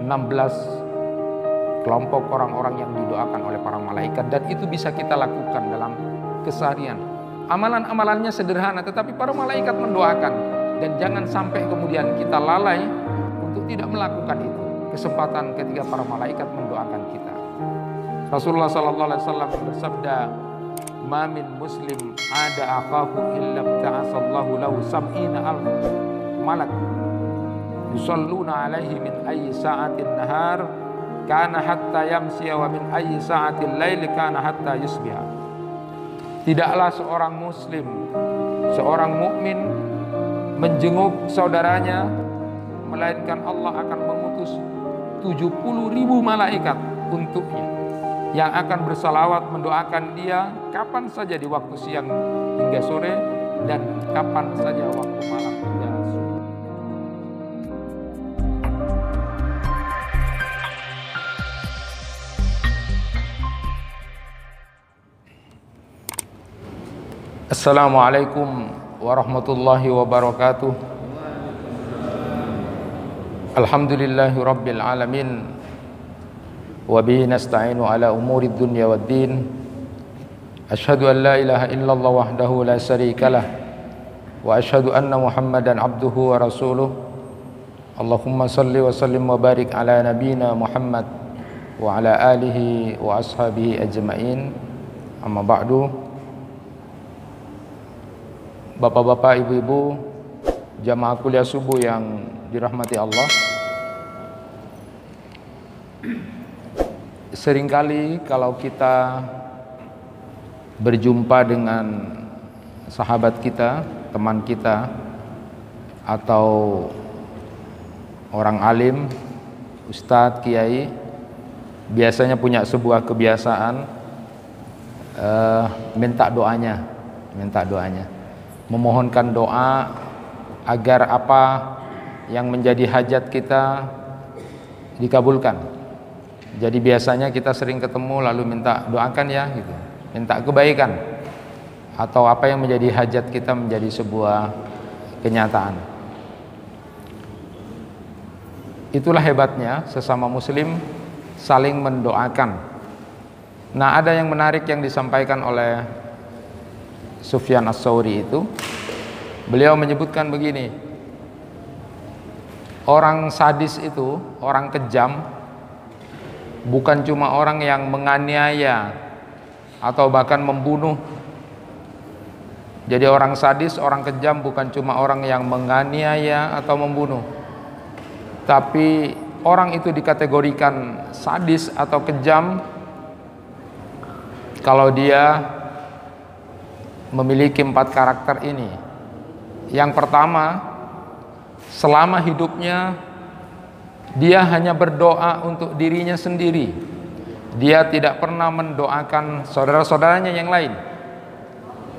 16 kelompok orang-orang yang didoakan oleh para malaikat, dan itu bisa kita lakukan dalam keseharian. Amalan-amalannya sederhana, tetapi para malaikat mendoakan, dan jangan sampai kemudian kita lalai untuk tidak melakukan itu. Kesempatan ketika para malaikat mendoakan kita. Rasulullah sallallahu alaihi wasallam bersabda, "Ma min muslim ada akahu illa ta'asallahu lahu sab'ina alf malak yusalluna alaihi min ayyi sa'atin nahar kana hatta yamsiya wa min ayyi sa'atil lail kana hatta yusbiha." Tidaklah seorang muslim, seorang mukmin menjenguk saudaranya, melainkan Allah akan mengutus 70.000 malaikat untuknya, yang akan bersalawat mendoakan dia kapan saja di waktu siang hingga sore, dan kapan saja waktu malam hingga subuh. Assalamualaikum warahmatullahi wabarakatuh. Alhamdulillahi rabbil alamin, wa bihi nasta'inu ala umuri dunya waddin. Asyhadu an la ilaha illallah wahdahu la syarikalah, wa asyhadu anna Muhammadan abduhu wa rasuluh. Allahumma salli wa sallim wa barik ala nabiyyina Muhammad wa ala alihi wa ashabihi ajma'in. Amma ba'du. Bapak-bapak, ibu-ibu, jamaah kuliah subuh yang dirahmati Allah. Seringkali kalau kita berjumpa dengan sahabat kita, teman kita, atau orang alim, ustadz, kiai, biasanya punya sebuah kebiasaan minta doanya, memohonkan doa agar apa yang menjadi hajat kita dikabulkan. Jadi biasanya kita sering ketemu lalu minta doakan ya gitu, minta kebaikan, atau apa yang menjadi hajat kita menjadi sebuah kenyataan. Itulah hebatnya sesama muslim saling mendoakan. Nah, ada yang menarik yang disampaikan oleh Sufyan Ats-Tsauri itu. Beliau menyebutkan begini, orang sadis itu, orang kejam, bukan cuma orang yang menganiaya atau bahkan membunuh. Jadi orang sadis, orang kejam bukan cuma orang yang menganiaya atau membunuh, tapi orang itu dikategorikan sadis atau kejam kalau dia memiliki 4 karakter ini. Yang pertama, selama hidupnya dia hanya berdoa untuk dirinya sendiri. Dia tidak pernah mendoakan saudara-saudaranya yang lain.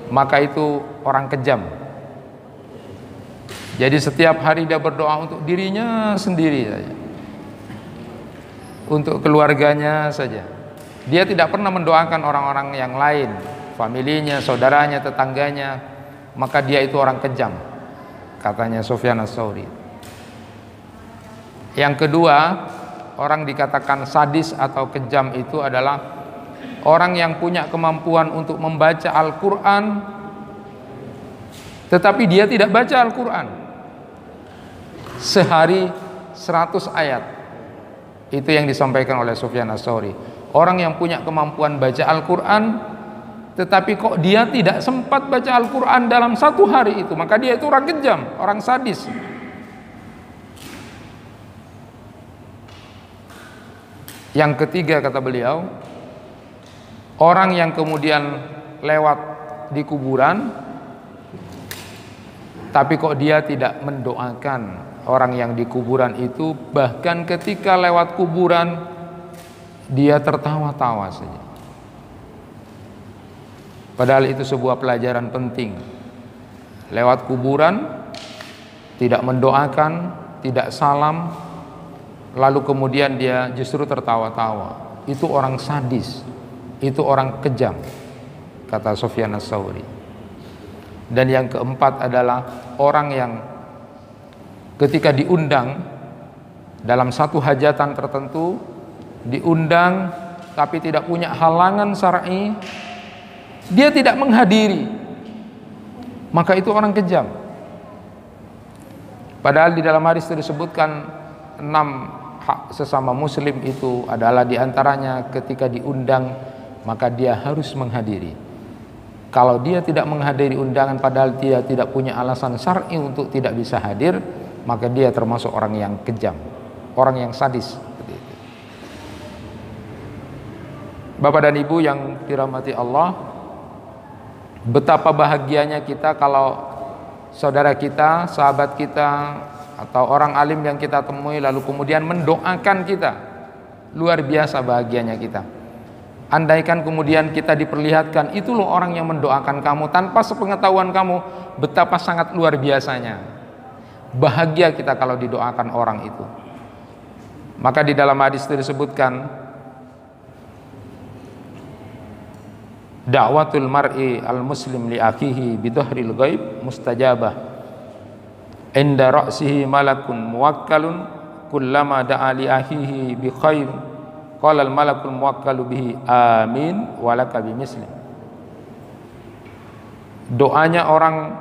Maka itu orang kejam. Jadi setiap hari dia berdoa untuk dirinya sendiri saja, untuk keluarganya saja. Dia tidak pernah mendoakan orang-orang yang lain, familinya, saudaranya, tetangganya. Maka dia itu orang kejam, katanya Sufyan Ats-Tsauri. Yang kedua, orang dikatakan sadis atau kejam itu adalah orang yang punya kemampuan untuk membaca Al-Quran, tetapi dia tidak baca Al-Quran. Sehari 100 ayat. Itu yang disampaikan oleh Sufyan Ats-Tsauri. Orang yang punya kemampuan baca Al-Quran, tetapi kok dia tidak sempat baca Al-Quran dalam 1 hari itu, maka dia itu orang kejam, orang sadis. Yang ketiga, kata beliau, orang yang kemudian lewat di kuburan, tapi kok dia tidak mendoakan orang yang di kuburan itu, bahkan ketika lewat kuburan dia tertawa-tawa saja. Padahal itu sebuah pelajaran penting. Lewat kuburan, tidak mendoakan, tidak salam, lalu kemudian dia justru tertawa-tawa. Itu orang sadis, itu orang kejam, kata Sufyan Ats-Tsauri. Dan yang keempat adalah orang yang ketika diundang dalam satu hajatan tertentu, diundang tapi tidak punya halangan syar'i, dia tidak menghadiri, maka itu orang kejam. Padahal di dalam hadis itu disebutkan 6 hak sesama muslim itu adalah diantaranya ketika diundang maka dia harus menghadiri. Kalau dia tidak menghadiri undangan padahal dia tidak punya alasan syar'i untuk tidak bisa hadir, maka dia termasuk orang yang kejam, orang yang sadis. Seperti itu. Bapak dan Ibu yang dirahmati Allah, betapa bahagianya kita kalau saudara kita, sahabat kita, atau orang alim yang kita temui lalu kemudian mendoakan kita. Luar biasa bahagianya kita. Andaikan kemudian kita diperlihatkan, itu loh orang yang mendoakan kamu tanpa sepengetahuan kamu, betapa sangat luar biasanya. Bahagia kita kalau didoakan orang itu. Maka di dalam hadis itu disebutkan, da'watul mar'i al-muslim li akhihi bidhahril ghaib mustajabah. Inda ra'sihi malakun muwakkalun kullama da'a li akhihi bi khair qala al-malakul muwakkalu bihi amin walaka bimislim. Doanya orang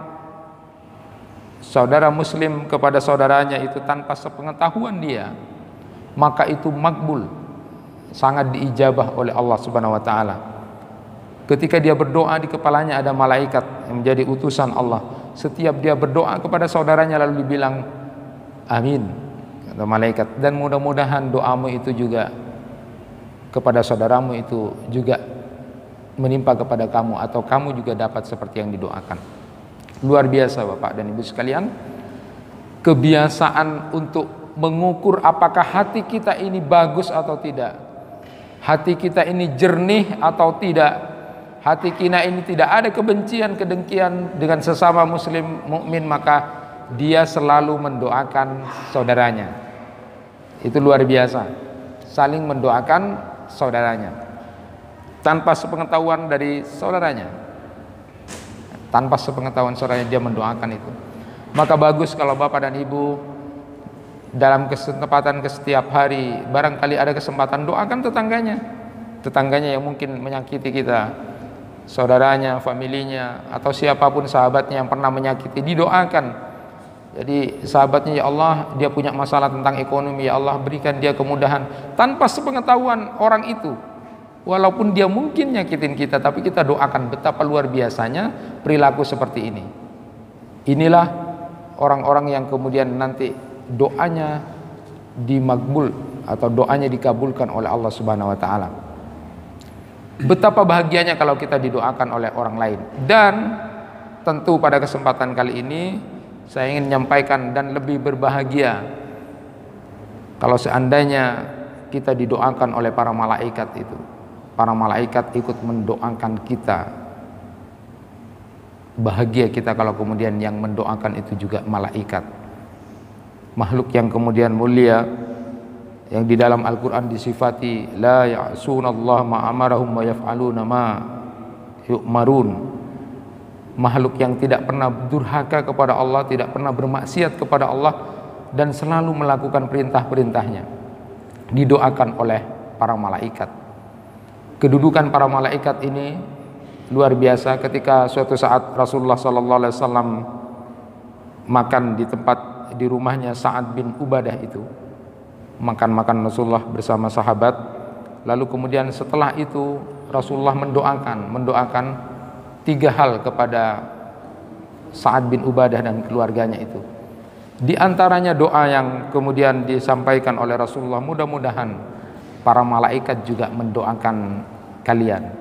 saudara muslim kepada saudaranya itu tanpa sepengetahuan dia, maka itu makbul, sangat diijabah oleh Allah Subhanahu wa taala. Ketika dia berdoa, di kepalanya ada malaikat yang menjadi utusan Allah. Setiap dia berdoa kepada saudaranya lalu dibilang amin, kata malaikat. Dan mudah-mudahan doamu itu juga kepada saudaramu itu juga menimpa kepada kamu, atau kamu juga dapat seperti yang didoakan. Luar biasa Bapak dan Ibu sekalian, kebiasaan untuk mengukur apakah hati kita ini bagus atau tidak, hati kita ini jernih atau tidak, hati kita ini tidak ada kebencian, kedengkian dengan sesama muslim mukmin, maka dia selalu mendoakan saudaranya. Itu luar biasa, saling mendoakan saudaranya tanpa sepengetahuan dari saudaranya, tanpa sepengetahuan saudaranya dia mendoakan itu. Maka bagus kalau Bapak dan Ibu dalam kesempatan setiap hari barangkali ada kesempatan, doakan tetangganya yang mungkin menyakiti kita, saudaranya, familinya, atau siapapun sahabatnya yang pernah menyakiti, didoakan. Jadi sahabatnya, ya Allah dia punya masalah tentang ekonomi, ya Allah berikan dia kemudahan, tanpa sepengetahuan orang itu. Walaupun dia mungkin nyakitin kita, tapi kita doakan. Betapa luar biasanya perilaku seperti ini. Inilah orang-orang yang kemudian nanti doanya dimakbul atau doanya dikabulkan oleh Allah Subhanahu wa taala. Betapa bahagianya kalau kita didoakan oleh orang lain. Dan tentu pada kesempatan kali ini saya ingin menyampaikan dan lebih berbahagia kalau seandainya kita didoakan oleh para malaikat itu. Para malaikat ikut mendoakan kita. Bahagia kita kalau kemudian yang mendoakan itu juga malaikat. Makhluk yang kemudian mulia, yang di dalam Al-Quran disifati la ya'sunallaha ma amarahum wa yaf'aluna ma yu'marun. Makhluk yang tidak pernah durhaka kepada Allah, tidak pernah bermaksiat kepada Allah, dan selalu melakukan perintah-perintahnya, didoakan oleh para malaikat. Kedudukan para malaikat ini luar biasa. Ketika suatu saat Rasulullah SAW makan di tempat di rumahnya Sa'ad bin Ubadah itu, makan Rasulullah bersama sahabat. Lalu kemudian setelah itu Rasulullah mendoakan 3 hal kepada Sa'ad bin Ubadah dan keluarganya itu. Di antaranya doa yang kemudian disampaikan oleh Rasulullah, mudah-mudahan para malaikat juga mendoakan kalian.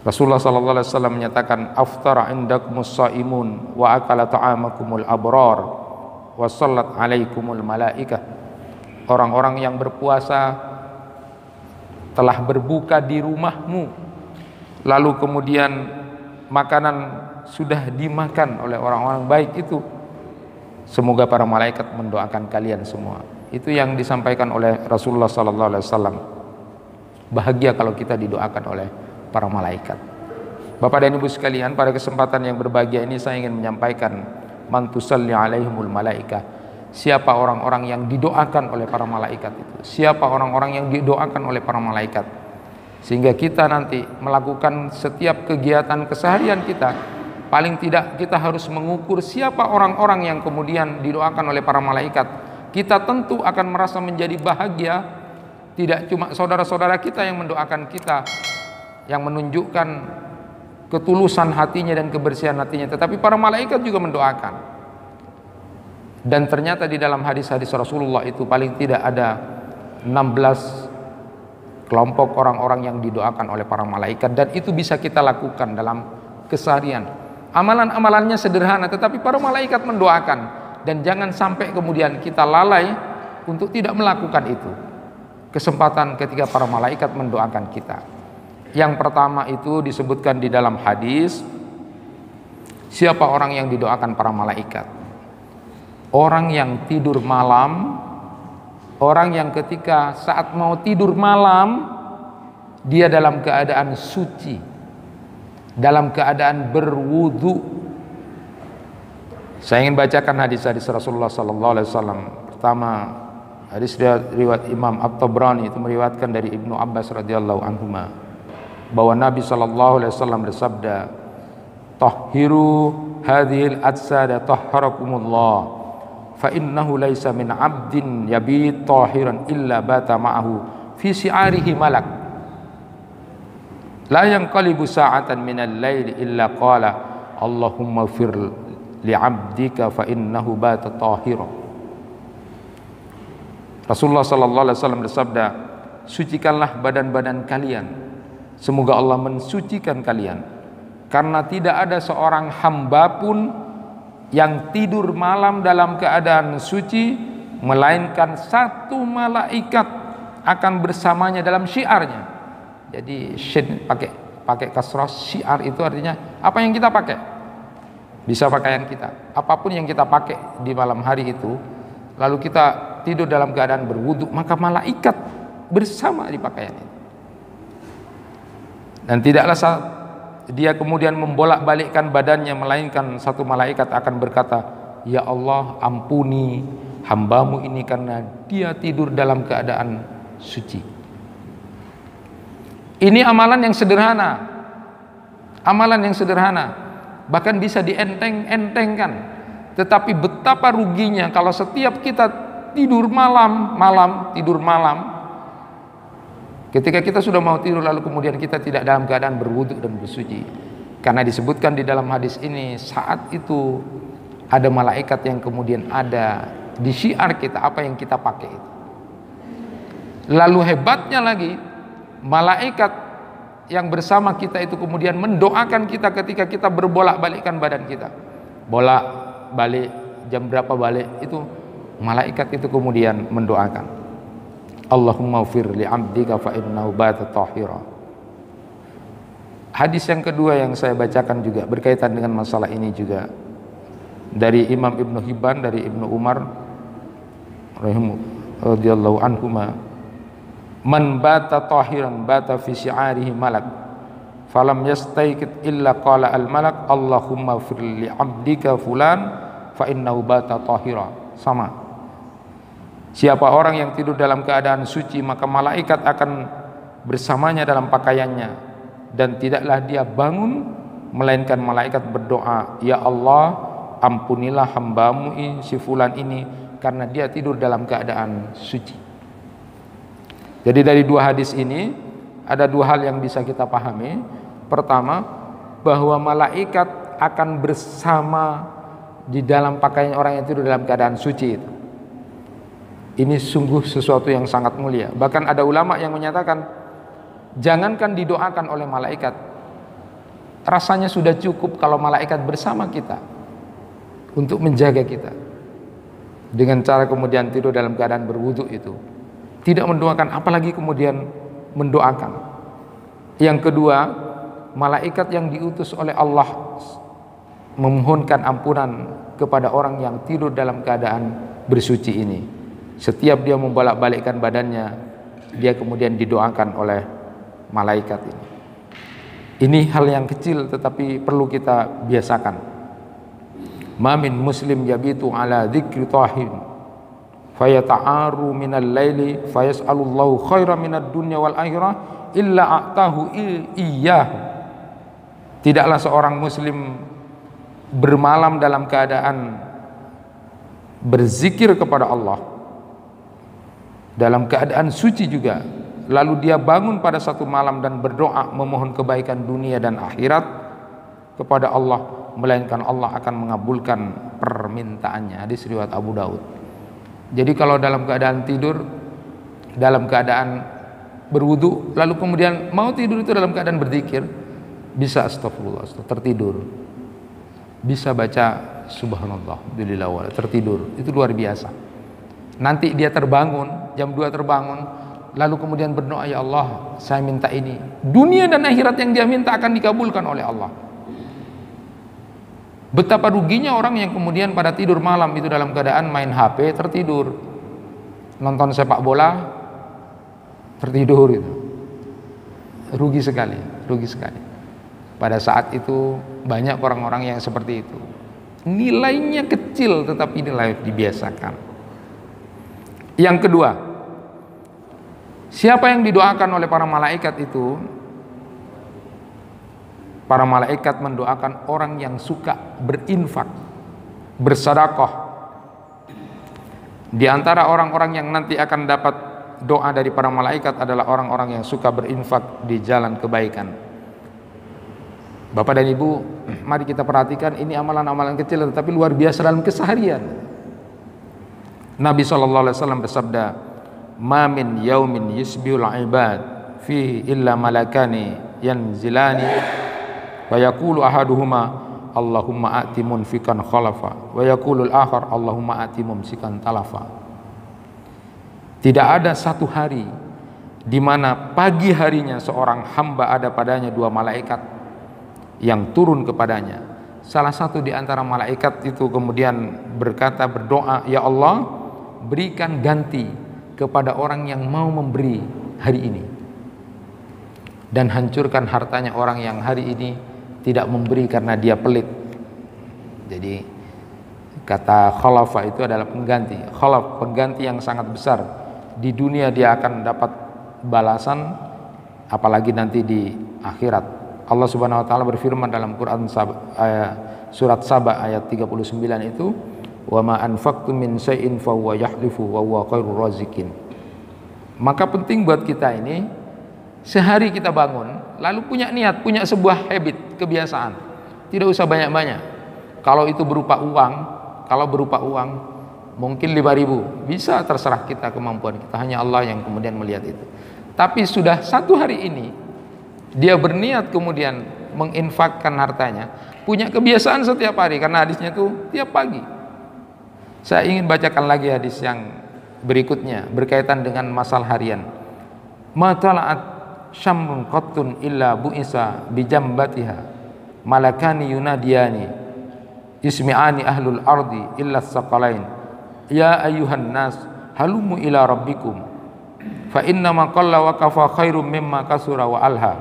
Rasulullah SAW menyatakan, aftara indakumus shaimun wa akala ta'amakumul abrar wa sallat alaikumul malaikah. Orang-orang yang berpuasa telah berbuka di rumahmu, lalu kemudian makanan sudah dimakan oleh orang-orang baik itu, semoga para malaikat mendoakan kalian semua. Itu yang disampaikan oleh Rasulullah SAW. Bahagia kalau kita didoakan oleh para malaikat. Bapak dan Ibu sekalian, pada kesempatan yang berbahagia ini saya ingin menyampaikan man tusalli alaihimul malaikah, siapa orang-orang yang didoakan oleh para malaikat itu, siapa orang-orang yang didoakan oleh para malaikat, sehingga kita nanti melakukan setiap kegiatan keseharian kita, paling tidak kita harus mengukur siapa orang-orang yang kemudian didoakan oleh para malaikat. Kita tentu akan merasa menjadi bahagia, tidak cuma saudara-saudara kita yang mendoakan kita, yang menunjukkan ketulusan hatinya dan kebersihan hatinya, tetapi para malaikat juga mendoakan. Dan ternyata di dalam hadis-hadis Rasulullah itu paling tidak ada 16 kelompok orang-orang yang didoakan oleh para malaikat, dan itu bisa kita lakukan dalam keseharian. Amalan-amalannya sederhana, tetapi para malaikat mendoakan, dan jangan sampai kemudian kita lalai untuk tidak melakukan itu. Kesempatan ketika para malaikat mendoakan kita. Yang pertama itu disebutkan di dalam hadis, siapa orang yang didoakan para malaikat? Orang yang tidur malam, orang yang ketika saat mau tidur malam dia dalam keadaan suci, dalam keadaan berwudu. Saya ingin bacakan hadis-hadis Rasulullah sallallahu alaihi wasallam. Pertama, hadis riwayat Imam At-Tabrani, itu meriwayatkan dari Ibnu Abbas radhiyallahu anhuma, bahwa Nabi sallallahu alaihi wasallam bersabda, "Tahhiru hadhil atsada tahharakumullah. Fa innahu laisa min 'abdin yabit tahiran illa bata ma'ahu fi si'arihi malak. La yanqalibu sa'atan minal laili illa qala Allahumma fir li'abdika fa innahu bata tahira." Rasulullah sallallahu alaihi wasallam bersabda, sucikanlah badan-badan kalian, semoga Allah mensucikan kalian, karena tidak ada seorang hamba pun yang tidur malam dalam keadaan suci, melainkan satu malaikat akan bersamanya dalam syiarnya. Jadi syin pakai kasrah, syiar itu artinya apa yang kita pakai, bisa pakaian kita, apapun yang kita pakai di malam hari itu, lalu kita tidur dalam keadaan berwudu, maka malaikat bersama di pakaian itu. Dan tidaklah dia kemudian membolak-balikkan badannya, melainkan satu malaikat akan berkata, ya Allah, ampuni hambamu ini karena dia tidur dalam keadaan suci. Ini amalan yang sederhana, amalan yang sederhana, bahkan bisa dienteng-entengkan. Tetapi betapa ruginya kalau setiap kita tidur malam, ketika kita sudah mau tidur lalu kemudian kita tidak dalam keadaan berwudu dan bersuci. Karena disebutkan di dalam hadis ini, saat itu ada malaikat yang kemudian ada di syiar kita, apa yang kita pakai itu. Lalu hebatnya lagi, malaikat yang bersama kita itu kemudian mendoakan kita ketika kita berbolak-balikkan badan kita. Bolak-balik, jam berapa balik, itu malaikat itu kemudian mendoakan. Allahumma fir li 'abdika fa innahu bata tahira. Hadis yang kedua yang saya bacakan juga berkaitan dengan masalah ini juga, dari Imam Ibnu Hibban, dari Ibnu Umar radhiyallahu anhuma, man bata tahiran bata fi syi'arihi malak falam yastayqid illa qala al malak Allahumma fir li 'abdika fulan fa innahu bata tahira. Sama, siapa orang yang tidur dalam keadaan suci, maka malaikat akan bersamanya dalam pakaiannya, dan tidaklah dia bangun melainkan malaikat berdoa, ya Allah, ampunilah hambamu ini, si fulan ini, karena dia tidur dalam keadaan suci. Jadi dari dua hadis ini ada dua hal yang bisa kita pahami. Pertama, bahwa malaikat akan bersama di dalam pakaian orang yang tidur dalam keadaan suci itu. Ini sungguh sesuatu yang sangat mulia. Bahkan ada ulama yang menyatakan, jangankan didoakan oleh malaikat, rasanya sudah cukup kalau malaikat bersama kita untuk menjaga kita, dengan cara kemudian tidur dalam keadaan berwudu itu. Tidak mendoakan, apalagi kemudian mendoakan. Yang kedua, malaikat yang diutus oleh Allah memohonkan ampunan kepada orang yang tidur dalam keadaan bersuci ini. Setiap dia membolak-balikkan badannya, dia kemudian didoakan oleh malaikat ini. Ini hal yang kecil tetapi perlu kita biasakan. Ma min muslim yabitu ala dzikri tahirin fayata'aru minal laili fayas'alullahu khairan minad dunya wal akhirah illa a'tahu iyyahu. Tidaklah seorang muslim bermalam dalam keadaan berzikir kepada Allah, dalam keadaan suci juga, lalu dia bangun pada satu malam dan berdoa memohon kebaikan dunia dan akhirat kepada Allah, melainkan Allah akan mengabulkan permintaannya. Hadis riwayat Abu Daud. Jadi kalau dalam keadaan tidur, dalam keadaan berwudu, lalu kemudian mau tidur itu dalam keadaan berzikir, bisa astagfirullah, tertidur, bisa baca subhanallah, alhamdulillah wala, tertidur, itu luar biasa. Nanti dia terbangun, jam 2 terbangun, lalu kemudian berdoa, ya Allah saya minta ini, dunia dan akhirat yang dia minta akan dikabulkan oleh Allah. Betapa ruginya orang yang kemudian pada tidur malam itu dalam keadaan main HP, tertidur, nonton sepak bola, tertidur itu. Rugi sekali, rugi sekali. Pada saat itu banyak orang-orang yang seperti itu. Nilainya kecil tetapi nilai dibiasakan. Yang kedua, siapa yang didoakan oleh para malaikat itu? Para malaikat mendoakan orang yang suka berinfak, bersedekah. Di antara orang-orang yang nanti akan dapat doa dari para malaikat adalah orang-orang yang suka berinfak di jalan kebaikan. Bapak dan Ibu, mari kita perhatikan, ini amalan-amalan kecil tetapi luar biasa dalam keseharian. Nabi SAW bersabda, "Ma min yaumin yusbihul ibad fihi illa malakani yanzilani wa yaqulu ahaduhuma Allahumma a'ti munfikan khalafa wa yaqulu al-akhar Allahumma a'ti mumsikan talafa." Tidak ada satu hari di mana pagi harinya seorang hamba ada padanya 2 malaikat yang turun kepadanya. Salah satu di antara malaikat itu kemudian berkata, berdoa, ya Allah berikan ganti kepada orang yang mau memberi hari ini, dan hancurkan hartanya orang yang hari ini tidak memberi karena dia pelit. Jadi kata khalafa itu adalah pengganti. Khalaf, pengganti yang sangat besar. Di dunia dia akan dapat balasan, apalagi nanti di akhirat. Allah Subhanahu wa taala berfirman dalam Quran surat Saba ayat 39 itu, wa ma anfaqtum min syai'in fa huwa yahlifu wa huwa khairur raziqin. Maka penting buat kita ini, sehari kita bangun lalu punya niat, punya sebuah habit, kebiasaan. Tidak usah banyak-banyak. Kalau itu berupa uang, mungkin 5.000, bisa, terserah kita, kemampuan kita, hanya Allah yang kemudian melihat itu. Tapi sudah satu hari ini dia berniat kemudian menginfakkan hartanya, punya kebiasaan setiap hari, karena hadisnya itu tiap pagi. Saya ingin bacakan lagi hadis yang berikutnya berkaitan dengan masalah harian. Ma tala'at syamrun qattun illa bu'isa bijambatiha malakani yunadiyani ismi'ani ahlul ardi illa saqalain ya ayyuhan nas halumu ila rabbikum fa inna ma qalla wa kafa khairum mimma kasura wa alha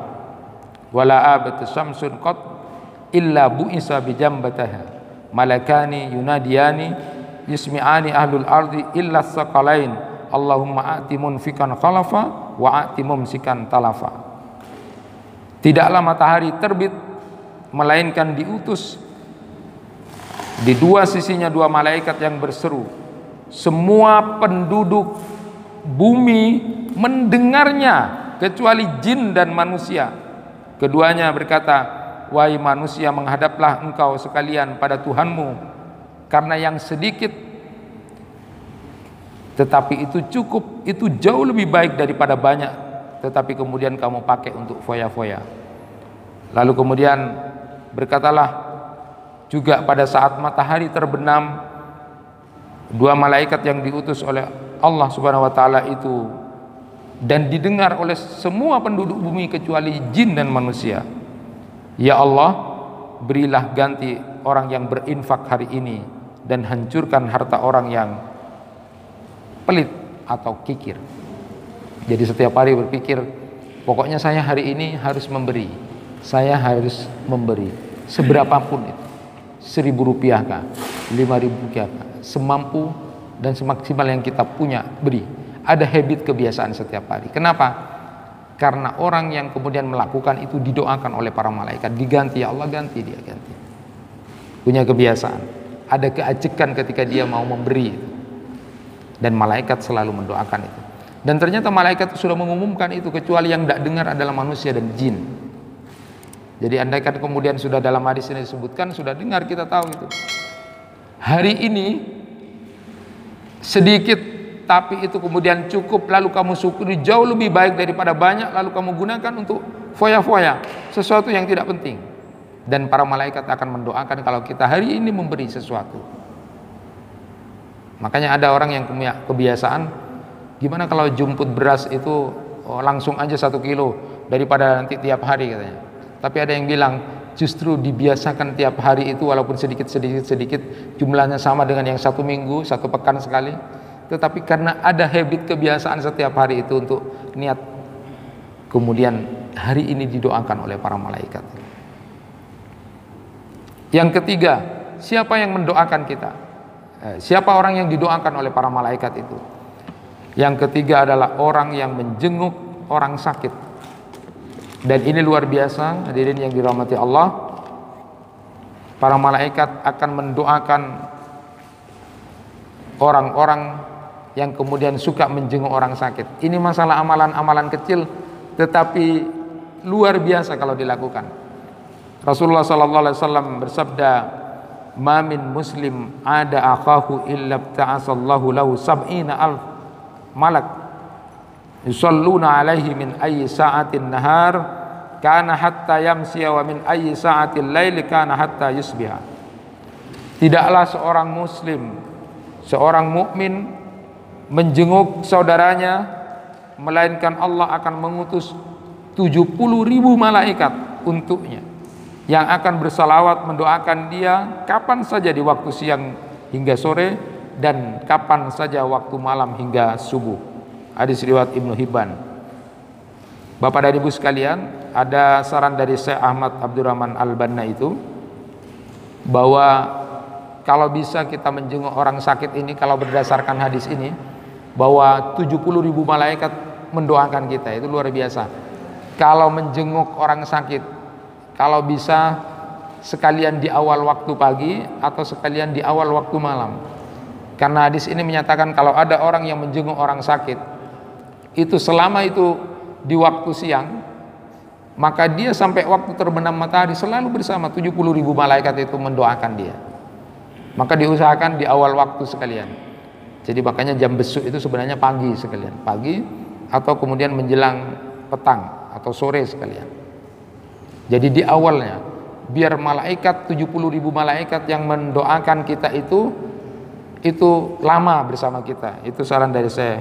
wala abat syamsun qat illa bu'isa bijambataha malakani yunadiyani yusmi'ani ahlul ardi illa saqalain Allahumma a'ti munfikan khalafa wa a'ti mumsikan talafa. Tidaklah matahari terbit melainkan diutus di dua sisinya 2 malaikat yang berseru. Semua penduduk bumi mendengarnya kecuali jin dan manusia. Keduanya berkata, wahai manusia, menghadaplah engkau sekalian pada Tuhanmu, karena yang sedikit tetapi itu cukup, itu jauh lebih baik daripada banyak tetapi kemudian kamu pakai untuk foya-foya. Lalu kemudian berkatalah juga pada saat matahari terbenam, 2 malaikat yang diutus oleh Allah Subhanahu wa taala itu dan didengar oleh semua penduduk bumi kecuali jin dan manusia. Ya Allah, berilah ganti orang yang berinfak hari ini dan hancurkan harta orang yang pelit atau kikir. Jadi setiap hari berpikir, pokoknya saya hari ini harus memberi, saya harus memberi seberapapun itu, 1.000 rupiah kah, 5.000 rupiah kah, semampu dan semaksimal yang kita punya beri. Ada habit kebiasaan setiap hari. Kenapa? Karena orang yang kemudian melakukan itu didoakan oleh para malaikat, diganti, ya Allah ganti, dia ganti. Punya kebiasaan, ada keajekan ketika dia mau memberi itu. Dan malaikat selalu mendoakan itu. Dan ternyata malaikat sudah mengumumkan itu, kecuali yang tidak dengar adalah manusia dan jin. Jadi andaikan kemudian sudah dalam hadis ini disebutkan, sudah dengar, kita tahu itu. Hari ini sedikit tapi itu kemudian cukup, lalu kamu syukuri, jauh lebih baik daripada banyak lalu kamu gunakan untuk foya-foya, sesuatu yang tidak penting. Dan para malaikat akan mendoakan kalau kita hari ini memberi sesuatu. Makanya ada orang yang punya kebiasaan, gimana kalau jemput beras itu langsung aja 1 kilo daripada nanti tiap hari katanya. Tapi ada yang bilang justru dibiasakan tiap hari itu, walaupun sedikit jumlahnya sama dengan yang 1 minggu, 1 pekan sekali. Tetapi karena ada habit kebiasaan setiap hari itu untuk niat, kemudian hari ini didoakan oleh para malaikat. Yang ketiga, siapa yang mendoakan kita? Siapa orang yang didoakan oleh para malaikat itu? Yang ketiga adalah orang yang menjenguk orang sakit. Dan ini luar biasa, hadirin yang dirahmati Allah. Para malaikat akan mendoakan orang-orang yang kemudian suka menjenguk orang sakit. Ini masalah amalan-amalan kecil, tetapi luar biasa kalau dilakukan. Rasulullah SAW bersabda, "Ma min muslim ada akhahu illa ta'asallahu lahu sab'ina alf malak yusalluna alaihi min ayyi sa'atin nahar kana hatta yamsiya wa min ayyi sa'atil laili kana hatta yusbiha." Tidaklah seorang muslim, seorang mukmin menjenguk saudaranya, melainkan Allah akan mengutus 70.000 malaikat untuknya, yang akan bersalawat mendoakan dia kapan saja di waktu siang hingga sore, dan kapan saja waktu malam hingga subuh. Hadis riwayat Ibnu Hibban. Bapak dan Ibu sekalian, ada saran dari Syekh Ahmad Abdurrahman Al-Banna itu, bahwa kalau bisa kita menjenguk orang sakit ini, kalau berdasarkan hadis ini, bahwa 70.000 malaikat mendoakan kita, itu luar biasa. Kalau menjenguk orang sakit, kalau bisa sekalian di awal waktu pagi atau sekalian di awal waktu malam. Karena hadis ini menyatakan kalau ada orang yang menjenguk orang sakit, itu selama itu di waktu siang, maka dia sampai waktu terbenam matahari selalu bersama 70.000 malaikat itu mendoakan dia. Maka diusahakan di awal waktu sekalian. Jadi makanya jam besuk itu sebenarnya pagi sekalian, pagi atau kemudian menjelang petang atau sore sekalian. Jadi di awalnya, biar malaikat 70.000 malaikat yang mendoakan kita itu lama bersama kita. Itu saran dari Syekh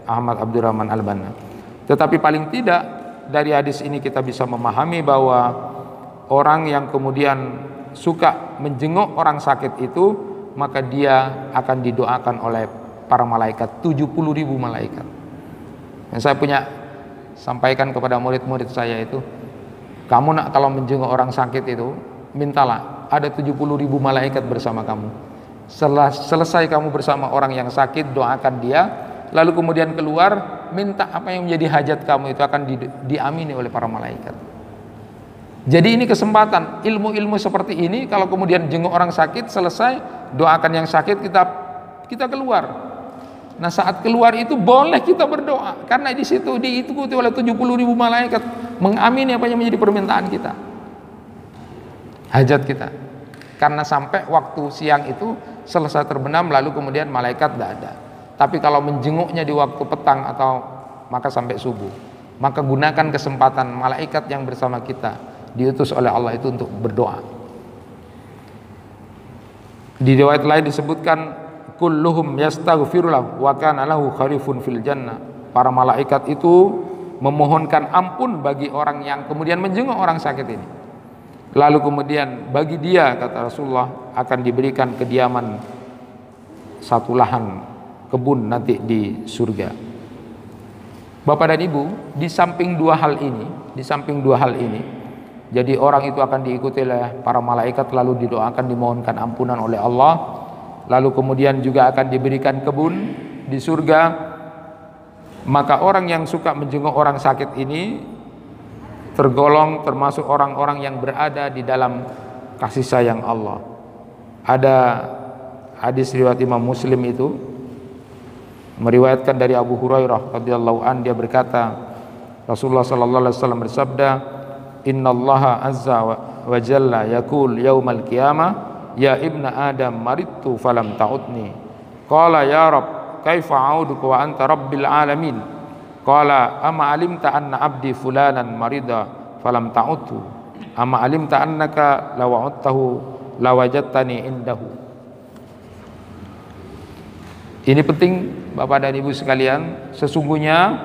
Ahmad Abdurrahman Al-Banna. Tetapi paling tidak dari hadis ini kita bisa memahami bahwa orang yang kemudian suka menjenguk orang sakit itu, maka dia akan didoakan oleh para malaikat, 70.000 malaikat. Dan saya punya sampaikan kepada murid-murid saya itu, kamu nak kalau menjenguk orang sakit itu, mintalah ada 70.000 malaikat bersama kamu. Selesai kamu bersama orang yang sakit, doakan dia, lalu kemudian keluar, minta apa yang menjadi hajat kamu, itu akan diamini oleh para malaikat. Jadi ini kesempatan, ilmu-ilmu seperti ini, kalau kemudian jenguk orang sakit, selesai, doakan yang sakit, kita keluar. Nah, saat keluar itu boleh kita berdoa, karena di situ diikuti oleh 70.000 malaikat mengamini apa yang menjadi permintaan kita, hajat kita. Karena sampai waktu siang itu selesai terbenam, lalu kemudian malaikat tidak ada. Tapi kalau menjenguknya di waktu petang atau maka sampai subuh, maka gunakan kesempatan malaikat yang bersama kita diutus oleh Allah itu untuk berdoa. Di riwayat lain disebutkan, kulluhum yastaghfirullah wa kana lahu kharifun fil jannah. Para malaikat itu memohonkan ampun bagi orang yang kemudian menjenguk orang sakit ini. Lalu kemudian bagi dia, kata Rasulullah, akan diberikan kediaman satu lahan kebun nanti di surga. Bapak dan Ibu, di samping dua hal ini, jadi orang itu akan diikuti oleh para malaikat, lalu didoakan, dimohonkan ampunan oleh Allah. lalu kemudian juga akan diberikan kebun di surga. Maka orang yang suka menjenguk orang sakit ini tergolong termasuk orang-orang yang berada di dalam kasih sayang Allah. Ada hadis riwayat Imam Muslim itu meriwayatkan dari Abu Hurairah radhiyallahu an, dia berkata, Rasulullah sallallahu alaihi wasallam bersabda, "Innallaha azza wa jalla yaqul yaumal qiyamah, ya ibna Adam maridtu falam ta'udni." Qala ya Rabb, kaifa a'uduka wa anta rabbil alamin? Qala ama alimta anna abdi fulanan marida falam ta'udhu? Ama alimta annaka law wa'udtahu lawajadtani indahu? Ini penting Bapak dan Ibu sekalian. Sesungguhnya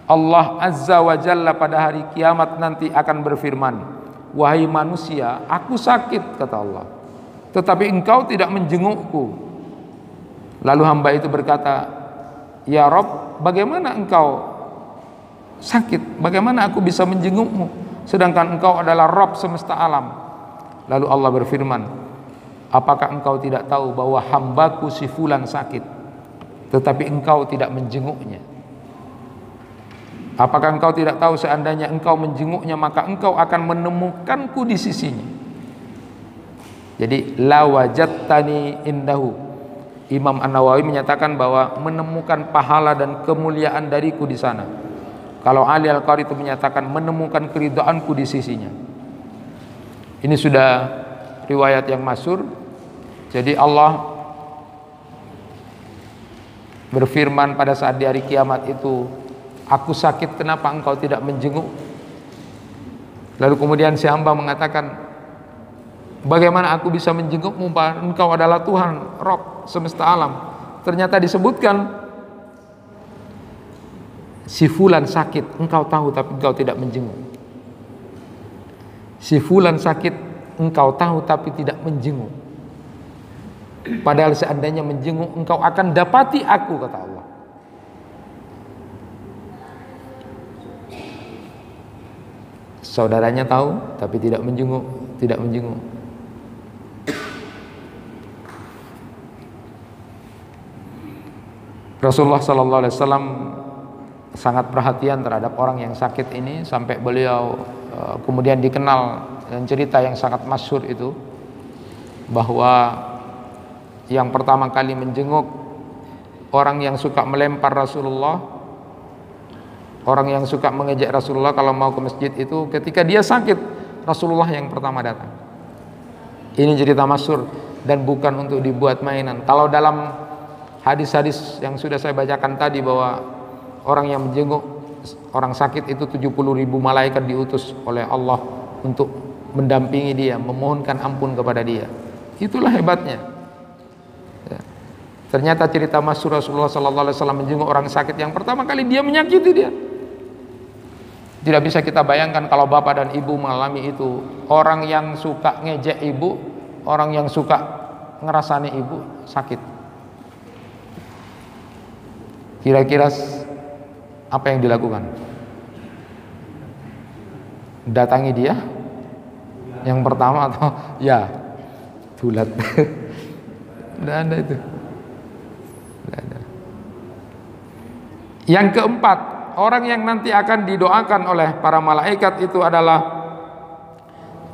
Allah Azza wa Jalla pada hari kiamat nanti akan berfirman, "Wahai manusia, aku sakit," kata Allah, "tetapi engkau tidak menjengukku." Lalu hamba itu berkata, "Ya Rabb, bagaimana engkau sakit? Bagaimana aku bisa menjengukmu sedangkan engkau adalah Rabb semesta alam?" Lalu Allah berfirman, "Apakah engkau tidak tahu bahwa hambaku si fulan sakit, tetapi engkau tidak menjenguknya? Apakah engkau tidak tahu seandainya engkau menjenguknya maka engkau akan menemukanku di sisinya?" Jadi la wajadtani indahu. Imam An-Nawawi menyatakan bahwa menemukan pahala dan kemuliaan dariku di sana. Kalau Ali Al-Qari itu menyatakan menemukan keridhaanku di sisinya. Ini sudah riwayat yang masyhur. Jadi Allah berfirman pada saat di hari kiamat itu, "Aku sakit, kenapa engkau tidak menjenguk?" Lalu kemudian si hamba mengatakan, "Bagaimana aku bisa menjengukmu? Engkau adalah Tuhan, Rabb semesta alam." Ternyata disebutkan, si fulan sakit, engkau tahu tapi engkau tidak menjenguk. Si fulan sakit, engkau tahu tapi tidak menjenguk. Padahal seandainya menjenguk, engkau akan dapati aku, kata Allah. Saudaranya tahu tapi tidak menjenguk, tidak menjenguk. Rasulullah sallallahu alaihi wasallam sangat perhatian terhadap orang yang sakit ini, sampai beliau kemudian dikenal dan cerita yang sangat masyhur itu, bahwa yang pertama kali menjenguk orang yang suka melempar Rasulullah, orang yang suka mengejek Rasulullah kalau mau ke masjid itu, ketika dia sakit, Rasulullah yang pertama datang. Ini cerita masyhur dan bukan untuk dibuat mainan. Kalau dalam hadis-hadis yang sudah saya bacakan tadi, bahwa orang yang menjenguk orang sakit itu 70.000 malaikat diutus oleh Allah untuk mendampingi dia, memohonkan ampun kepada dia. Itulah hebatnya. Ya. Ternyata cerita masyhur Rasulullah sallallahu alaihi wasallam menjenguk orang sakit yang pertama kali dia menyakiti dia. Tidak bisa kita bayangkan kalau bapak dan ibu mengalami itu. Orang yang suka ngejek ibu, orang yang suka ngerasani ibu sakit. Kira-kira apa yang dilakukan? Datangi dia yang pertama atau ya bulat? Tidak ada itu. Tidak ada. Yang keempat, orang yang nanti akan didoakan oleh para malaikat itu adalah,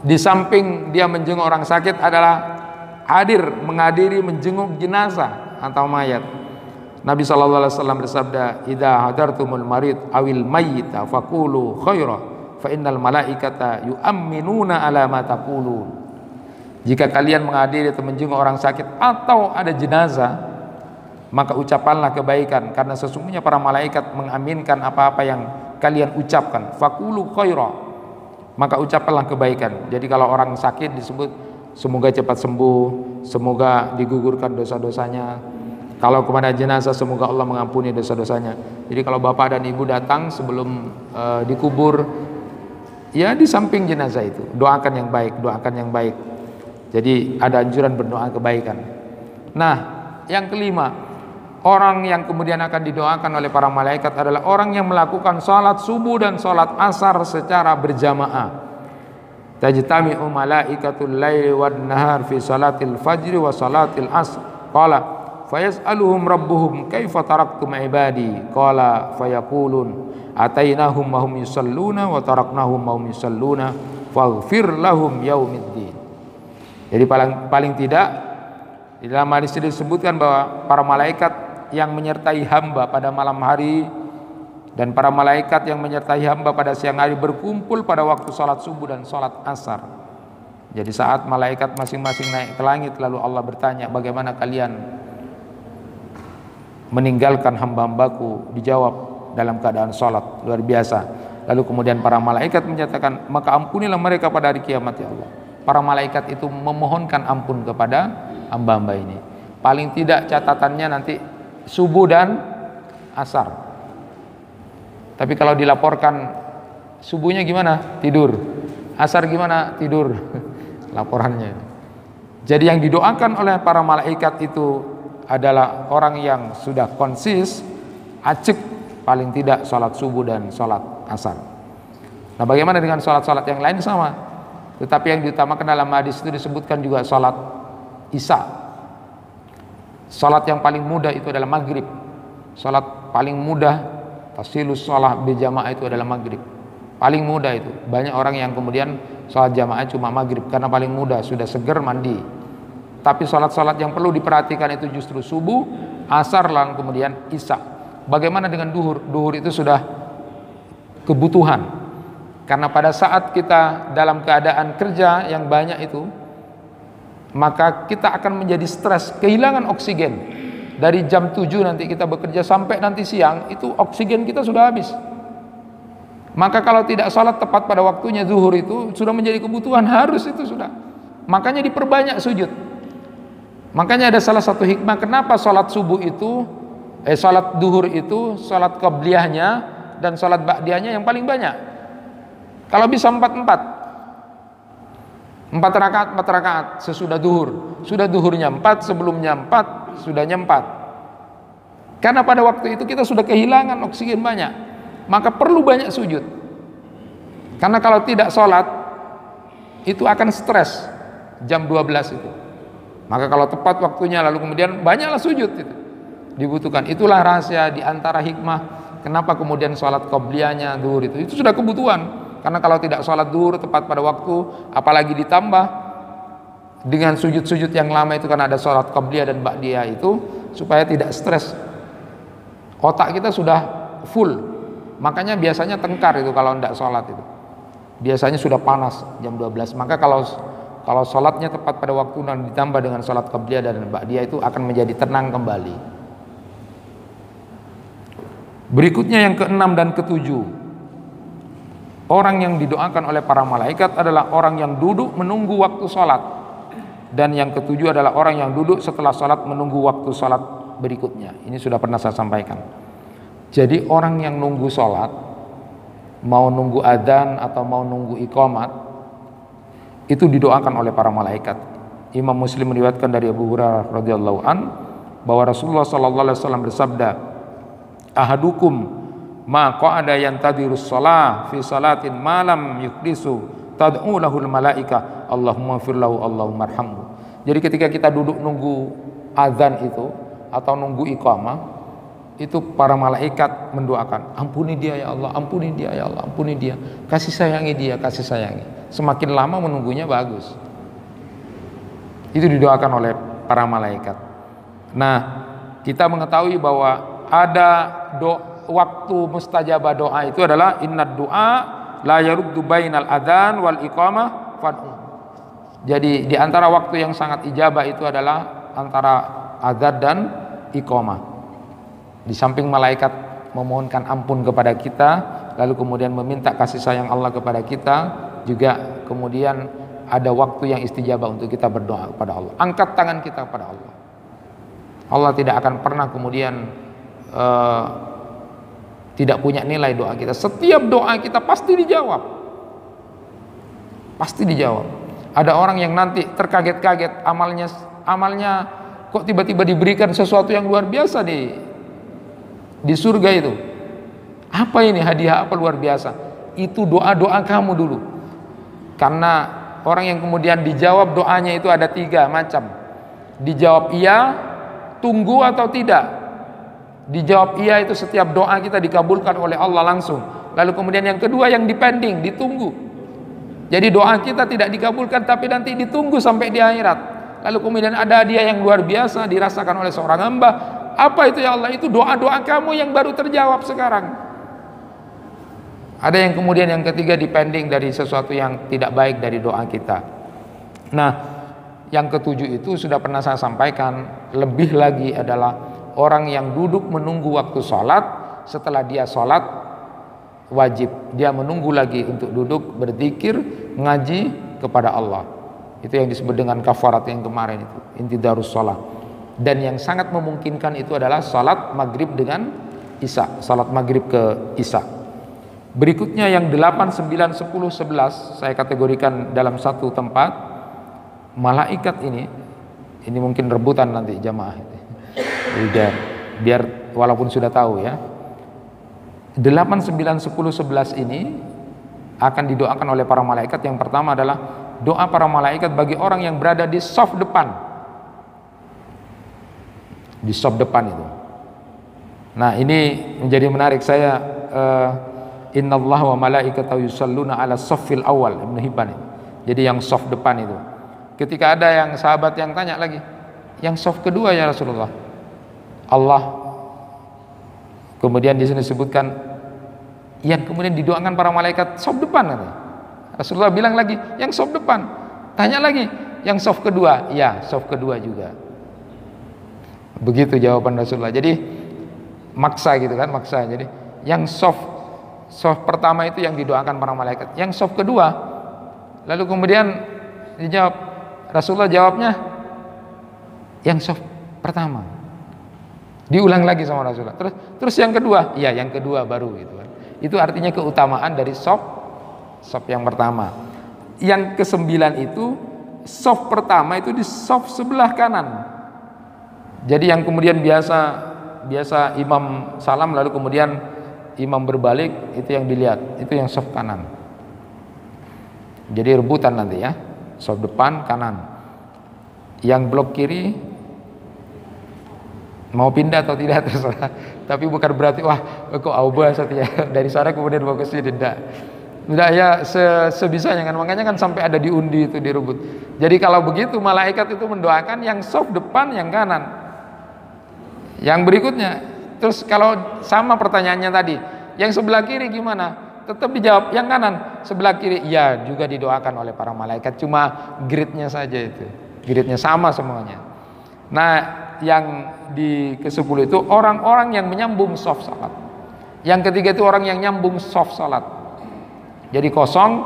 di samping dia menjenguk orang sakit, adalah hadir menghadiri menjenguk jenazah atau mayat. Nabi sallallahu alaihi wasallam bersabda, "Idza hadartumul marid awil mayyita faqulu khaira fa innal malaikata yu'minuna ala ma taqulun." Jika kalian menghadiri atau menjenguk orang sakit atau ada jenazah, maka ucapkanlah kebaikan, karena sesungguhnya para malaikat mengaminkan apa-apa yang kalian ucapkan. Faqulu khaira, maka ucapkanlah kebaikan. Jadi kalau orang sakit disebut semoga cepat sembuh, semoga digugurkan dosa-dosanya. Kalau kepada jenazah, semoga Allah mengampuni dosa-dosanya. Jadi kalau bapak dan ibu datang sebelum dikubur, ya di samping jenazah itu doakan yang baik, doakan yang baik. Jadi ada anjuran berdoa kebaikan. Nah, yang kelima, orang yang kemudian akan didoakan oleh para malaikat adalah orang yang melakukan sholat subuh dan sholat asar secara berjamaah. tajtami'u malaikatul laili wan nahar fi salatil fajri wa salatil asr. Qala fayas'aluhum rabbuhum kaifa taraktum ibadi. Qala fayaqulun atainahum wa hum yusalluna wa taraknahum wa hum yusalluna faghfir lahum yaumiddin. Jadi paling tidak di dalam hadis ini disebutkan bahwa para malaikat yang menyertai hamba pada malam hari dan para malaikat yang menyertai hamba pada siang hari berkumpul pada waktu salat subuh dan salat asar. Jadi saat malaikat masing-masing naik ke langit, lalu Allah bertanya, bagaimana kalian meninggalkan hamba-hambaku? Dijawab, dalam keadaan salat. Luar biasa. Lalu kemudian para malaikat menyatakan, maka ampunilah mereka pada hari kiamat ya Allah. Para malaikat itu memohonkan ampun kepada hamba-hamba ini. Paling tidak catatannya nanti subuh dan asar. Tapi kalau dilaporkan subuhnya gimana? Tidur. Asar gimana? Tidur. Laporannya. Jadi yang didoakan oleh para malaikat itu adalah orang yang sudah konsis, acek, paling tidak salat subuh dan salat asar. Nah, bagaimana dengan salat-salat yang lain? Sama. Tetapi yang diutamakan dalam hadis itu disebutkan juga salat isya. Salat yang paling mudah itu adalah maghrib. Salat paling mudah tasilus salat berjamaah itu adalah maghrib. Paling mudah itu. Banyak orang yang kemudian salat jamaah cuma maghrib karena paling mudah, sudah seger mandi. Tapi salat-salat yang perlu diperhatikan itu justru subuh, asar, lalu kemudian isya. Bagaimana dengan duhur? Duhur itu sudah kebutuhan. Karena pada saat kita dalam keadaan kerja yang banyak itu, maka kita akan menjadi stres, kehilangan oksigen. Dari jam 7 nanti kita bekerja sampai nanti siang, itu oksigen kita sudah habis. Maka kalau tidak salat tepat pada waktunya zuhur itu sudah menjadi kebutuhan, harus itu sudah. Makanya diperbanyak sujud. Makanya ada salah satu hikmah kenapa salat subuh itu, salat duhur itu, salat qabliyahnya dan salat ba'diyahnya yang paling banyak. Kalau bisa 4 rakaat sesudah duhur. Sudah duhurnya 4, sebelumnya 4, sudahnya 4. Karena pada waktu itu kita sudah kehilangan oksigen banyak, maka perlu banyak sujud. Karena kalau tidak sholat itu akan stres jam 12 itu. Maka kalau tepat waktunya lalu kemudian banyaklah sujud itu dibutuhkan. Itulah rahasia di antara hikmah kenapa kemudian sholat qabliyahnya duhur itu sudah kebutuhan. Karena kalau tidak sholat duhur tepat pada waktu, apalagi ditambah dengan sujud-sujud yang lama itu karena ada sholat qabliyah dan ba'diyah itu, supaya tidak stres. Otak kita sudah full. Makanya biasanya tengkar itu kalau tidak sholat itu. Biasanya sudah panas jam 12. Maka kalau sholatnya tepat pada waktu dan ditambah dengan sholat qabliyah dan ba'diyah itu akan menjadi tenang kembali. Berikutnya yang ke-6 dan ke-7. Orang yang didoakan oleh para malaikat adalah orang yang duduk menunggu waktu sholat. Dan yang ke-7 adalah orang yang duduk setelah sholat menunggu waktu sholat berikutnya. Ini sudah pernah saya sampaikan. Jadi orang yang nunggu sholat, mau nunggu adzan atau mau nunggu iqamat, itu didoakan oleh para malaikat. Imam Muslim meriwayatkan dari Abu Hurairah radhiyallahu an bahwa Rasulullah sallallahu alaihi wasallam bersabda, ahadukum ma qa'ada yantadirus shalah fi salatin malam yukdisu tad'u lahul malaika Allahumma fir lahu Allahumma arhamhu. Jadi ketika kita duduk nunggu azan itu atau nunggu iqamah, itu para malaikat mendoakan, ampuni dia ya Allah, ampuni dia ya Allah, ampuni dia, kasih sayangi dia, kasih sayangi. Semakin lama menunggunya bagus. Itu didoakan oleh para malaikat. Nah, kita mengetahui bahwa ada waktu mustajabah doa itu adalah innad du'a la yaruddu bainal adzan wal iqamah fad'u. Jadi di antara waktu yang sangat ijabah itu adalah antara adzan dan iqamah. Di samping malaikat memohonkan ampun kepada kita, lalu kemudian meminta kasih sayang Allah kepada kita, juga kemudian ada waktu yang istijabah untuk kita berdoa kepada Allah. Angkat tangan kita kepada Allah. Allah tidak akan pernah kemudian tidak punya nilai doa kita. Setiap doa kita pasti dijawab. Pasti dijawab. Ada orang yang nanti terkaget-kaget amalnya kok tiba-tiba diberikan sesuatu yang luar biasa di surga itu. Apa ini hadiah apa luar biasa? Itu doa-doa kamu dulu. Karena orang yang kemudian dijawab doanya itu ada 3 macam. Dijawab iya, tunggu atau tidak. Dijawab iya itu setiap doa kita dikabulkan oleh Allah langsung. Lalu kemudian yang kedua yang dipending, ditunggu. Jadi doa kita tidak dikabulkan tapi nanti ditunggu sampai di akhirat. Lalu kemudian ada hadiah yang luar biasa dirasakan oleh seorang hamba. Apa itu ya Allah? Itu doa-doa kamu yang baru terjawab sekarang. Ada yang kemudian yang ketiga dipending dari sesuatu yang tidak baik dari doa kita. Nah, yang ketujuh itu sudah pernah saya sampaikan. Lebih lagi adalah orang yang duduk menunggu waktu sholat. Setelah dia sholat wajib dia menunggu lagi untuk duduk berzikir, ngaji kepada Allah. Itu yang disebut dengan kafarat yang kemarin itu, intidarus sholat. Dan yang sangat memungkinkan itu adalah sholat maghrib dengan isya, sholat maghrib ke isya. Berikutnya yang 8, 9, 10, 11 saya kategorikan dalam satu tempat. Malaikat ini mungkin rebutan nanti jamaah. Biar walaupun sudah tahu ya. 8, 9, 10, 11 ini akan didoakan oleh para malaikat. Yang pertama adalah doa para malaikat bagi orang yang berada di shaf depan. Di shaf depan itu. Nah, ini menjadi menarik. Saya Innallaha wa malaikatahu yusalluna ala shaffil awal, Ibnu Hibban. Jadi yang shaf depan itu. Ketika ada yang sahabat yang tanya lagi, yang shaf kedua ya Rasulullah. Allah kemudian di sini disebutkan yang kemudian didoakan para malaikat shaf depan katanya. Rasulullah bilang lagi, yang shaf depan. Tanya lagi, yang shaf kedua? Ya, shaf kedua juga. Begitu jawaban Rasulullah. Jadi maksa gitu kan, maksa. Jadi yang shaf pertama itu yang didoakan para malaikat. Yang shaf kedua, lalu kemudian dijawab, Rasulullah jawabnya yang shaf pertama. Diulang lagi sama Rasulullah. Terus yang kedua, iya yang kedua baru gitu kan. Itu artinya keutamaan dari shaf yang pertama. Yang ke-9 itu shaf pertama itu di shaf sebelah kanan. Jadi yang kemudian biasa imam salam lalu kemudian imam berbalik, itu yang dilihat, itu yang shaf kanan. Jadi rebutan nanti ya, shaf depan kanan. Yang blok kiri mau pindah atau tidak terserah. Tapi bukan berarti wah kok aubah saja dari sana kemudian mau ke sini, tidak. Tidak ya, sebisanya kan, makanya kan sampai ada diundi itu direbut. Jadi kalau begitu malaikat itu mendoakan yang shaf depan yang kanan. Yang berikutnya, terus kalau sama pertanyaannya tadi, yang sebelah kiri gimana? Tetap dijawab yang kanan. Sebelah kiri iya juga didoakan oleh para malaikat, cuma gridnya saja itu. Gridnya sama semuanya. Nah, yang di ke-10 itu orang-orang yang menyambung shaf salat. Yang ketiga itu orang yang nyambung shaf salat. Jadi kosong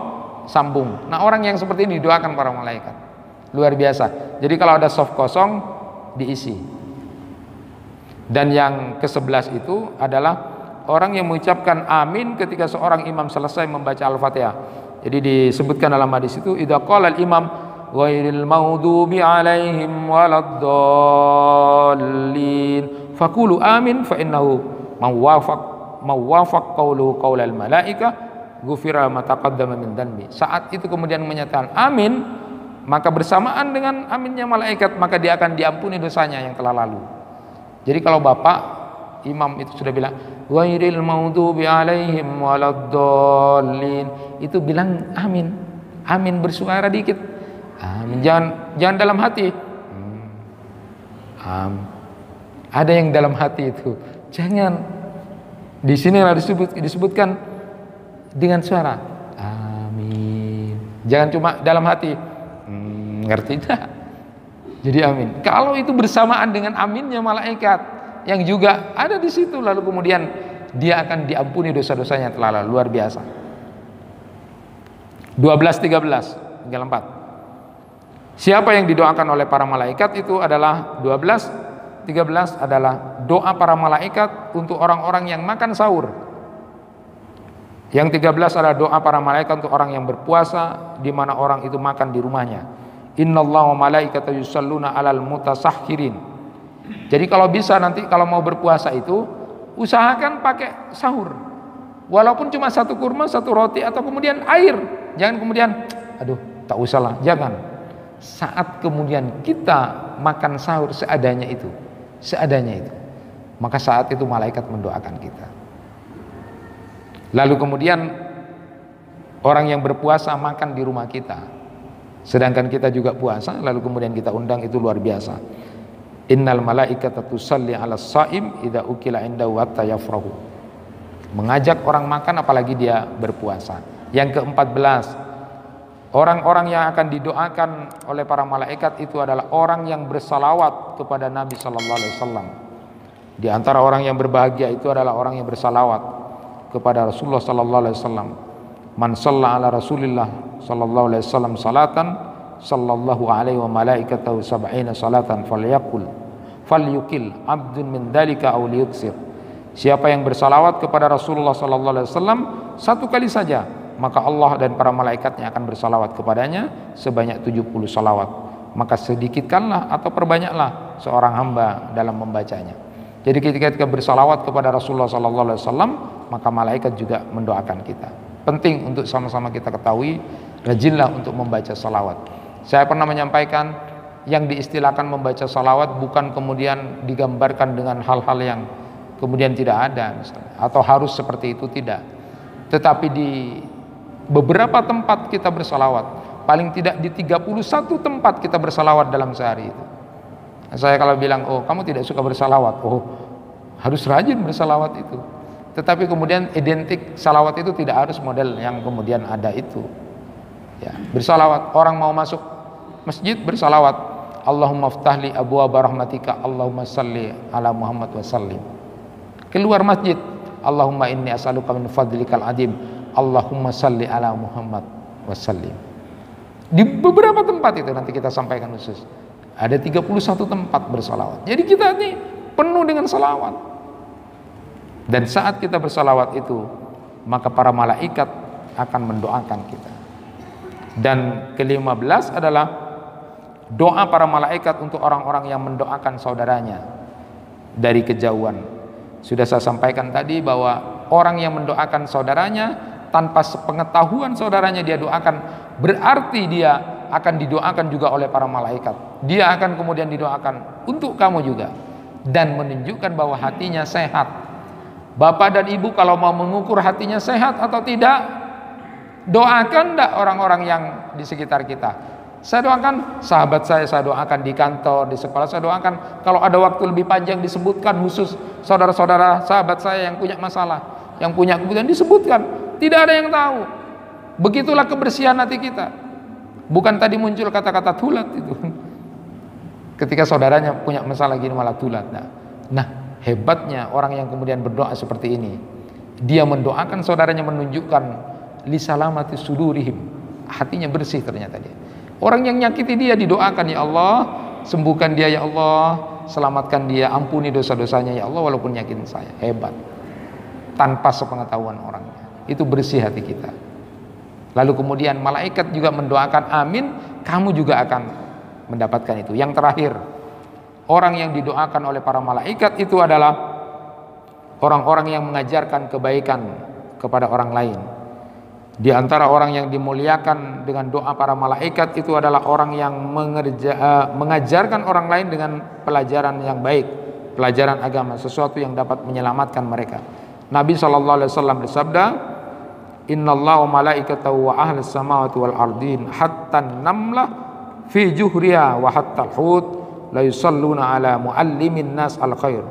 sambung. Nah, orang yang seperti ini didoakan para malaikat. Luar biasa. Jadi kalau ada shaf kosong diisi. Dan yang ke-11 itu adalah orang yang mengucapkan amin ketika seorang imam selesai membaca Al-Fatihah. Jadi disebutkan dalam hadis itu, idza qala al-imam ghairil maghdubi alaihim waladdallin faqulu amin fa innahu mawafaq qawluhu qaulal malaika ghufira ma taqaddama min dhanbi. Saat itu kemudian menyatakan amin, maka bersamaan dengan aminnya malaikat, maka dia akan diampuni dosanya yang telah lalu. Jadi kalau bapak imam itu sudah bilang ghairil maghdubi alaihim waladdallin, itu bilang amin. Amin bersuara dikit. Amin, jangan dalam hati. Ada yang dalam hati itu. Jangan. Di sini disebutkan dengan suara amin. Jangan cuma dalam hati. Ngerti tidak? Jadi amin. Kalau itu bersamaan dengan aminnya malaikat yang juga ada di situ, lalu kemudian dia akan diampuni dosa-dosanya telah lalu. Luar biasa. 12-13 tinggal 4. Siapa yang didoakan oleh para malaikat itu adalah 12-13 adalah doa para malaikat untuk orang-orang yang makan sahur. Yang 13 adalah doa para malaikat untuk orang yang berpuasa di mana orang itu makan di rumahnya. Innallaha wa malaikatahu yusalluna 'alal mutasahhirin. Jadi kalau bisa nanti kalau mau berpuasa itu usahakan pakai sahur. Walaupun cuma 1 kurma, 1 roti atau kemudian air. Jangan kemudian aduh tak usahlah, jangan. Saat kemudian kita makan sahur seadanya itu, maka saat itu malaikat mendoakan kita. Lalu kemudian orang yang berpuasa makan di rumah kita, sedangkan kita juga puasa, lalu kemudian kita undang, itu luar biasa. Innal malaikata tusalli 'alas shaim idza ukila indahu hatta yafrahu. Mengajak orang makan apalagi dia berpuasa. Yang ke-14, orang-orang yang akan didoakan oleh para malaikat itu adalah orang yang bersalawat kepada Nabi sallallahu alaihi wasallam. Di antara orang yang berbahagia itu adalah orang yang bersalawat kepada Rasulullah sallallahu alaihi wasallam. Man shalla ala Rasulillah sallallahu alaihi wasallam salatan sallallahu alaihi wa malaikatahu sab'ina salatan falyukil abdun min dalika aw liyuksir. Siapa yang bersalawat kepada Rasulullah sallallahu alaihi wasallam satu kali saja, maka Allah dan para malaikatnya akan bersalawat kepadanya sebanyak 70 salawat. Maka sedikitkanlah atau perbanyaklah seorang hamba dalam membacanya. Jadi ketika kita bersalawat kepada Rasulullah sallallahu alaihi wasallam, maka malaikat juga mendoakan kita. Penting untuk sama-sama kita ketahui, rajinlah untuk membaca salawat. Saya pernah menyampaikan, yang diistilahkan membaca salawat bukan kemudian digambarkan dengan hal-hal yang kemudian tidak ada misalnya, atau harus seperti itu, tidak. Tetapi di beberapa tempat kita bersalawat, paling tidak di 31 tempat kita bersalawat dalam sehari itu. Saya kalau bilang, oh kamu tidak suka bersalawat, oh harus rajin bersalawat itu. Tetapi kemudian identik salawat itu tidak harus model yang kemudian ada itu. Ya, bersalawat, orang mau masuk masjid bersalawat, Allahumma ftahli abwaaba rahmatika, Allahumma salli ala Muhammad wa sallim. Keluar masjid, Allahumma inni as'aluka min fadlikal adim, Allahumma salli ala Muhammad wa sallim. Di beberapa tempat itu nanti kita sampaikan khusus. Ada 31 tempat bersalawat. Jadi kita ini penuh dengan salawat. Dan saat kita bersalawat itu, maka para malaikat akan mendoakan kita. Dan ke-15 adalah doa para malaikat untuk orang-orang yang mendoakan saudaranya dari kejauhan. Sudah saya sampaikan tadi bahwa orang yang mendoakan saudaranya tanpa sepengetahuan saudaranya dia doakan, berarti dia akan didoakan juga oleh para malaikat. Dia akan kemudian didoakan untuk kamu juga, dan menunjukkan bahwa hatinya sehat. Bapak dan ibu kalau mau mengukur hatinya sehat atau tidak, doakan enggak orang-orang yang di sekitar kita. Saya doakan sahabat saya doakan di kantor, di sekolah saya doakan. Kalau ada waktu lebih panjang disebutkan khusus saudara-saudara sahabat saya yang punya masalah, yang punya kebutuhan disebutkan. Tidak ada yang tahu. Begitulah kebersihan hati kita. Bukan tadi muncul kata-kata tulat itu. Ketika saudaranya punya masalah gini malah tulat. Nah, hebatnya orang yang kemudian berdoa seperti ini, dia mendoakan saudaranya, menunjukkan lisalamati sudurihim, hatinya bersih ternyata dia. Orang yang nyakiti dia didoakan, ya Allah sembuhkan dia, ya Allah selamatkan dia, ampuni dosa-dosanya ya Allah walaupun nyakitin saya. Hebat, tanpa sepengetahuan orangnya, itu bersih hati kita. Lalu kemudian malaikat juga mendoakan, amin, kamu juga akan mendapatkan itu. Yang terakhir, orang yang didoakan oleh para malaikat itu adalah orang-orang yang mengajarkan kebaikan kepada orang lain. Di antara orang yang dimuliakan dengan doa para malaikat itu adalah orang yang mengajarkan orang lain dengan pelajaran yang baik, pelajaran agama, sesuatu yang dapat menyelamatkan mereka. Nabi SAW bersabda, innallaha wa malaikatahu wa ahlis samawati wal ardin hatta namlah fi juhriha wa hatta al-hut la yusalluna ala muallimin nas al-khair.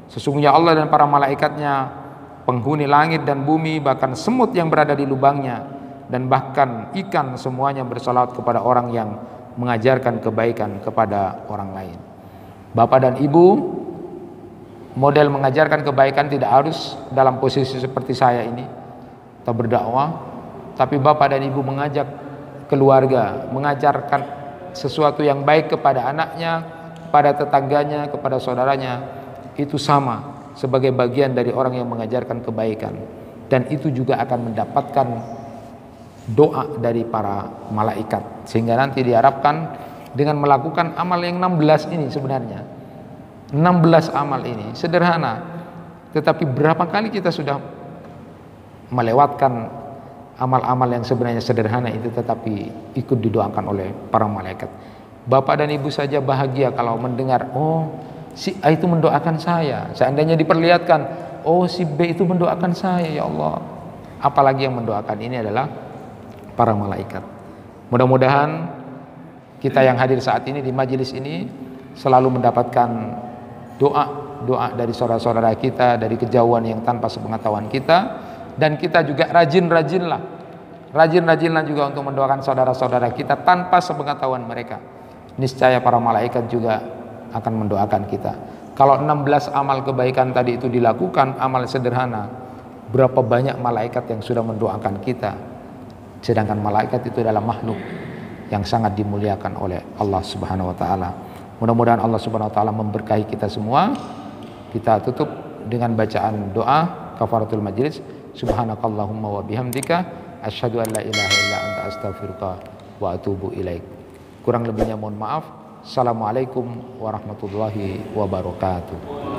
Sesungguhnya Allah dan para malaikatnya, penghuni langit dan bumi, bahkan semut yang berada di lubangnya, dan bahkan ikan, semuanya bersalawat kepada orang yang mengajarkan kebaikan kepada orang lain. Bapak dan ibu, model mengajarkan kebaikan tidak harus dalam posisi seperti saya ini atau berdakwah, tapi bapak dan ibu mengajak keluarga, mengajarkan sesuatu yang baik kepada anaknya, kepada tetangganya, kepada saudaranya, itu sama sebagai bagian dari orang yang mengajarkan kebaikan, dan itu juga akan mendapatkan doa dari para malaikat. Sehingga nanti diharapkan dengan melakukan amal yang 16 ini, sebenarnya 16 amal ini sederhana, tetapi berapa kali kita sudah melewatkan amal-amal yang sebenarnya sederhana itu tetapi ikut didoakan oleh para malaikat. Bapak dan ibu saja bahagia kalau mendengar, oh si A itu mendoakan saya. Seandainya diperlihatkan, oh si B itu mendoakan saya, ya Allah. Apalagi yang mendoakan ini adalah para malaikat. Mudah-mudahan kita yang hadir saat ini di majelis ini selalu mendapatkan doa dari saudara-saudara kita dari kejauhan yang tanpa sepengetahuan kita, dan kita juga rajin-rajinlah juga untuk mendoakan saudara-saudara kita tanpa sepengetahuan mereka. Niscaya para malaikat juga akan mendoakan kita. Kalau 16 amal kebaikan tadi itu dilakukan, amal sederhana, berapa banyak malaikat yang sudah mendoakan kita. Sedangkan malaikat itu adalah makhluk yang sangat dimuliakan oleh Allah Subhanahu wa taala. Mudah-mudahan Allah Subhanahu wa taala memberkahi kita semua. Kita tutup dengan bacaan doa kafaratul majlis. Subhanakallahumma wa bihamdika asyhadu an la ilaha illa anta astaghfiruka wa atubu ilaik. Kurang lebihnya mohon maaf. Assalamualaikum warahmatullahi wabarakatuh.